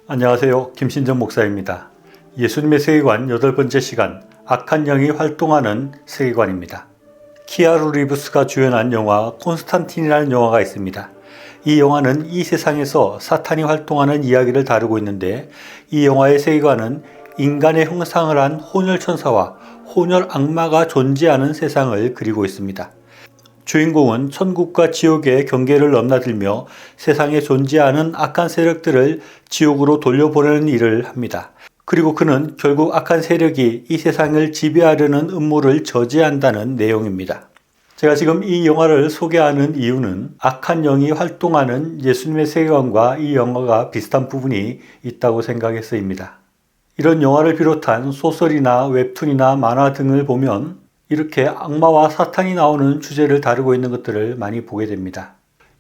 안녕하세요. 김신정 목사입니다. 예수님의 세계관 8번째 시간, 악한 영이 활동하는 세계관입니다. 키아누 리브스가 주연한 영화 콘스탄틴이라는 영화가 있습니다. 이 영화는 이 세상에서 사탄이 활동하는 이야기를 다루고 있는데, 이 영화의 세계관은 인간의 형상을 한 혼혈 천사와 혼혈 악마가 존재하는 세상을 그리고 있습니다. 주인공은 천국과 지옥의 경계를 넘나들며 세상에 존재하는 악한 세력들을 지옥으로 돌려보내는 일을 합니다. 그리고 그는 결국 악한 세력이 이 세상을 지배하려는 음모를 저지한다는 내용입니다. 제가 지금 이 영화를 소개하는 이유는 악한 영이 활동하는 예수님의 세계관과 이 영화가 비슷한 부분이 있다고 생각해서입니다. 이런 영화를 비롯한 소설이나 웹툰이나 만화 등을 보면 이렇게 악마와 사탄이 나오는 주제를 다루고 있는 것들을 많이 보게 됩니다.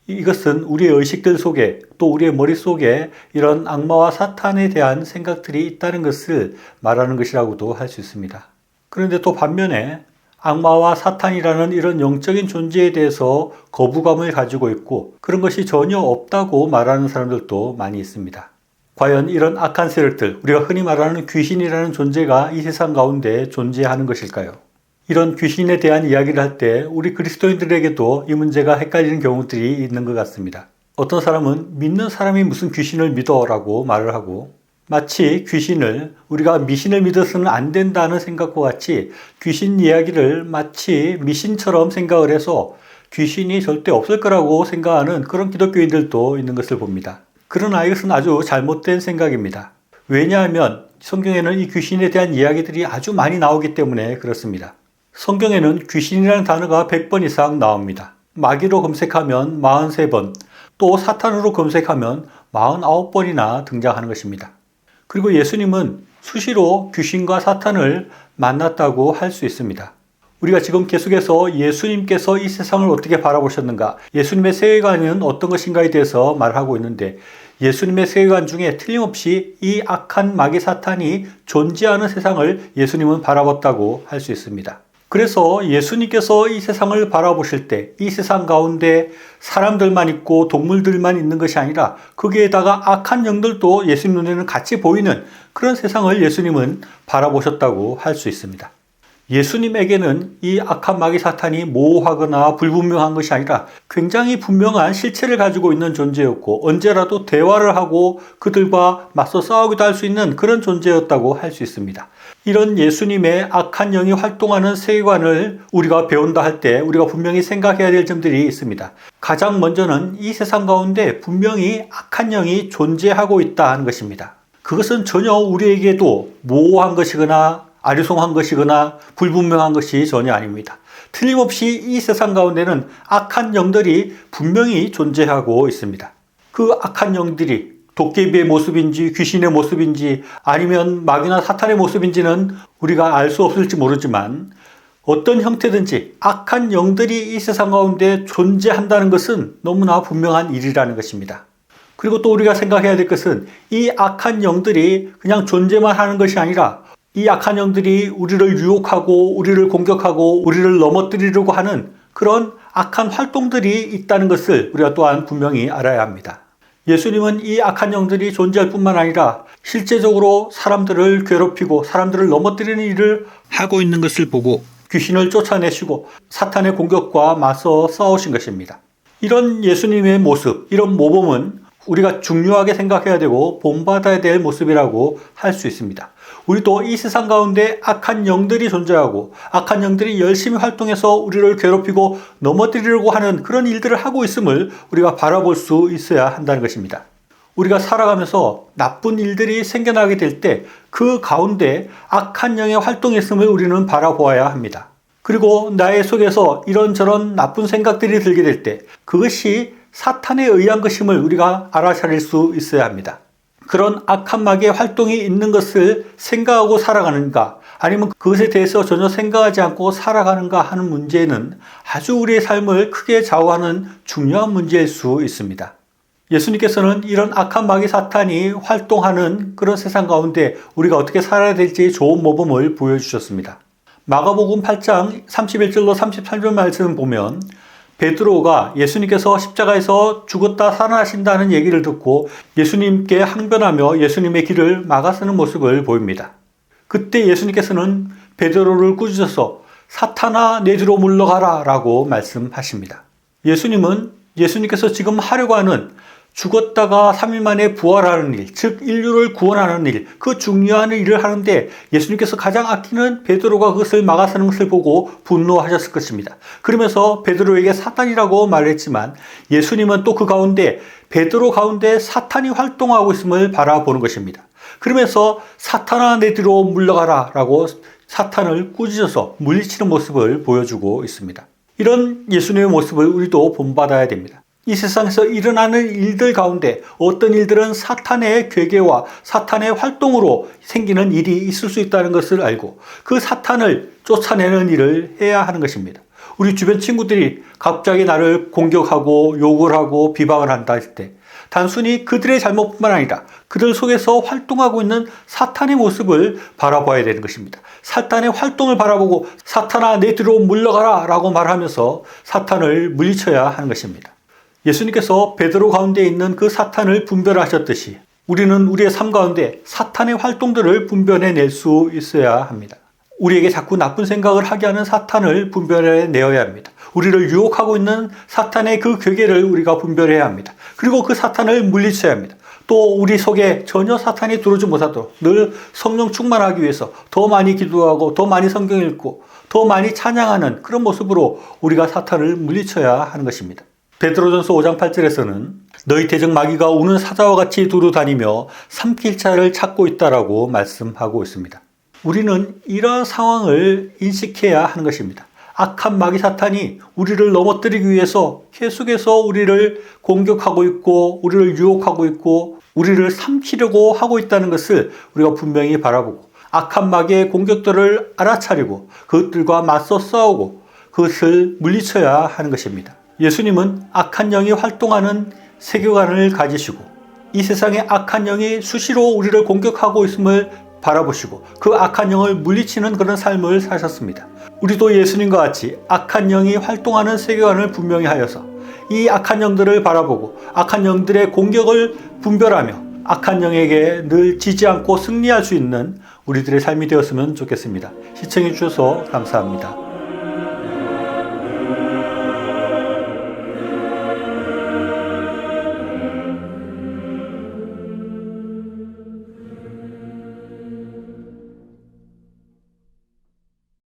이것은 우리의 의식들 속에, 또 우리의 머릿속에 이런 악마와 사탄에 대한 생각들이 있다는 것을 말하는 것이라고도 할 수 있습니다. 그런데 또 반면에 악마와 사탄이라는 이런 영적인 존재에 대해서 거부감을 가지고 있고, 그런 것이 전혀 없다고 말하는 사람들도 많이 있습니다. 과연 이런 악한 세력들, 우리가 흔히 말하는 귀신이라는 존재가 이 세상 가운데 존재하는 것일까요? 이런 귀신에 대한 이야기를 할 때 우리 그리스도인들에게도 이 문제가 헷갈리는 경우들이 있는 것 같습니다. 어떤 사람은 믿는 사람이 무슨 귀신을 믿어 라고 말을 하고, 마치 귀신을 우리가 미신을 믿어서는 안 된다는 생각과 같이 귀신 이야기를 마치 미신처럼 생각을 해서 귀신이 절대 없을 거라고 생각하는 그런 기독교인들도 있는 것을 봅니다. 그러나 이것은 아주 잘못된 생각입니다. 왜냐하면 성경에는 이 귀신에 대한 이야기들이 아주 많이 나오기 때문에 그렇습니다. 성경에는 귀신이라는 단어가 100번 이상 나옵니다. 마귀로 검색하면 43번, 또 사탄으로 검색하면 49번이나 등장하는 것입니다. 그리고 예수님은 수시로 귀신과 사탄을 만났다고 할 수 있습니다. 우리가 지금 계속해서 예수님께서 이 세상을 어떻게 바라보셨는가, 예수님의 세계관은 어떤 것인가에 대해서 말하고 있는데, 예수님의 세계관 중에 틀림없이 이 악한 마귀 사탄이 존재하는 세상을 예수님은 바라봤다고 할 수 있습니다. 그래서 예수님께서 이 세상을 바라보실 때 이 세상 가운데 사람들만 있고 동물들만 있는 것이 아니라 거기에다가 악한 영들도 예수님 눈에는 같이 보이는 그런 세상을 예수님은 바라보셨다고 할 수 있습니다. 예수님에게는 이 악한 마귀 사탄이 모호하거나 불분명한 것이 아니라 굉장히 분명한 실체를 가지고 있는 존재였고, 언제라도 대화를 하고 그들과 맞서 싸우기도 할 수 있는 그런 존재였다고 할 수 있습니다. 이런 예수님의 악한 영이 활동하는 세계관을 우리가 배운다 할 때 우리가 분명히 생각해야 될 점들이 있습니다. 가장 먼저는 이 세상 가운데 분명히 악한 영이 존재하고 있다 하는 것입니다. 그것은 전혀 우리에게도 모호한 것이거나 아리송한 것이거나 불분명한 것이 전혀 아닙니다. 틀림없이 이 세상 가운데는 악한 영들이 분명히 존재하고 있습니다. 그 악한 영들이 도깨비의 모습인지 귀신의 모습인지 아니면 마귀나 사탄의 모습인지는 우리가 알 수 없을지 모르지만, 어떤 형태든지 악한 영들이 이 세상 가운데 존재한다는 것은 너무나 분명한 일이라는 것입니다. 그리고 또 우리가 생각해야 될 것은 이 악한 영들이 그냥 존재만 하는 것이 아니라 이 악한 영들이 우리를 유혹하고 우리를 공격하고 우리를 넘어뜨리려고 하는 그런 악한 활동들이 있다는 것을 우리가 또한 분명히 알아야 합니다. 예수님은 이 악한 영들이 존재할 뿐만 아니라 실제적으로 사람들을 괴롭히고 사람들을 넘어뜨리는 일을 하고 있는 것을 보고 귀신을 쫓아내시고 사탄의 공격과 맞서 싸우신 것입니다. 이런 예수님의 모습, 이런 모범은 우리가 중요하게 생각해야 되고 본받아야 될 모습이라고 할 수 있습니다. 우리도 이 세상 가운데 악한 영들이 존재하고 악한 영들이 열심히 활동해서 우리를 괴롭히고 넘어뜨리려고 하는 그런 일들을 하고 있음을 우리가 바라볼 수 있어야 한다는 것입니다. 우리가 살아가면서 나쁜 일들이 생겨나게 될 때 그 가운데 악한 영의 활동이 있음을 우리는 바라보아야 합니다. 그리고 나의 속에서 이런저런 나쁜 생각들이 들게 될 때 그것이 사탄에 의한 것임을 우리가 알아차릴 수 있어야 합니다. 그런 악한 마귀의 활동이 있는 것을 생각하고 살아가는가, 아니면 그것에 대해서 전혀 생각하지 않고 살아가는가 하는 문제는 아주 우리의 삶을 크게 좌우하는 중요한 문제일 수 있습니다. 예수님께서는 이런 악한 마귀 사탄이 활동하는 그런 세상 가운데 우리가 어떻게 살아야 될지 좋은 모범을 보여주셨습니다. 마가복음 8장 31절로 33절 말씀을 보면 베드로가 예수님께서 십자가에서 죽었다 살아나신다는 얘기를 듣고 예수님께 항변하며 예수님의 길을 막아서는 모습을 보입니다. 그때 예수님께서는 베드로를 꾸짖어서 사탄아 내 뒤로 물러가라 라고 말씀하십니다. 예수님께서 지금 하려고 하는 죽었다가 3일 만에 부활하는 일, 즉 인류를 구원하는 일, 그 중요한 일을 하는데 예수님께서 가장 아끼는 베드로가 그것을 막아서는 것을 보고 분노하셨을 것입니다. 그러면서 베드로에게 사탄이라고 말했지만 예수님은 또 그 가운데 베드로 가운데 사탄이 활동하고 있음을 바라보는 것입니다. 그러면서 사탄아 내 뒤로 물러가라 라고 사탄을 꾸짖어서 물리치는 모습을 보여주고 있습니다. 이런 예수님의 모습을 우리도 본받아야 됩니다. 이 세상에서 일어나는 일들 가운데 어떤 일들은 사탄의 괴계와 사탄의 활동으로 생기는 일이 있을 수 있다는 것을 알고 그 사탄을 쫓아내는 일을 해야 하는 것입니다. 우리 주변 친구들이 갑자기 나를 공격하고 욕을 하고 비방을 한다 할 때 단순히 그들의 잘못뿐만 아니라 그들 속에서 활동하고 있는 사탄의 모습을 바라봐야 되는 것입니다. 사탄의 활동을 바라보고 사탄아 내 뒤로 물러가라 라고 말하면서 사탄을 물리쳐야 하는 것입니다. 예수님께서 베드로 가운데 있는 그 사탄을 분별하셨듯이 우리는 우리의 삶 가운데 사탄의 활동들을 분별해낼 수 있어야 합니다. 우리에게 자꾸 나쁜 생각을 하게 하는 사탄을 분별해내어야 합니다. 우리를 유혹하고 있는 사탄의 그 괴계를 우리가 분별해야 합니다. 그리고 그 사탄을 물리쳐야 합니다. 또 우리 속에 전혀 사탄이 들어오지 못하도록 늘 성령 충만하기 위해서 더 많이 기도하고 더 많이 성경 읽고 더 많이 찬양하는 그런 모습으로 우리가 사탄을 물리쳐야 하는 것입니다. 베드로전서 5장 8절에서는 너희 대적 마귀가 우는 사자와 같이 두루다니며 삼킬 자를 찾고 있다라고 말씀하고 있습니다. 우리는 이러한 상황을 인식해야 하는 것입니다. 악한 마귀 사탄이 우리를 넘어뜨리기 위해서 계속해서 우리를 공격하고 있고 우리를 유혹하고 있고 우리를 삼키려고 하고 있다는 것을 우리가 분명히 바라보고 악한 마귀의 공격들을 알아차리고 그것들과 맞서 싸우고 그것을 물리쳐야 하는 것입니다. 예수님은 악한 영이 활동하는 세계관을 가지시고 이 세상에 악한 영이 수시로 우리를 공격하고 있음을 바라보시고 그 악한 영을 물리치는 그런 삶을 사셨습니다. 우리도 예수님과 같이 악한 영이 활동하는 세계관을 분명히 하여서 이 악한 영들을 바라보고 악한 영들의 공격을 분별하며 악한 영에게 늘 지지 않고 승리할 수 있는 우리들의 삶이 되었으면 좋겠습니다. 시청해 주셔서 감사합니다.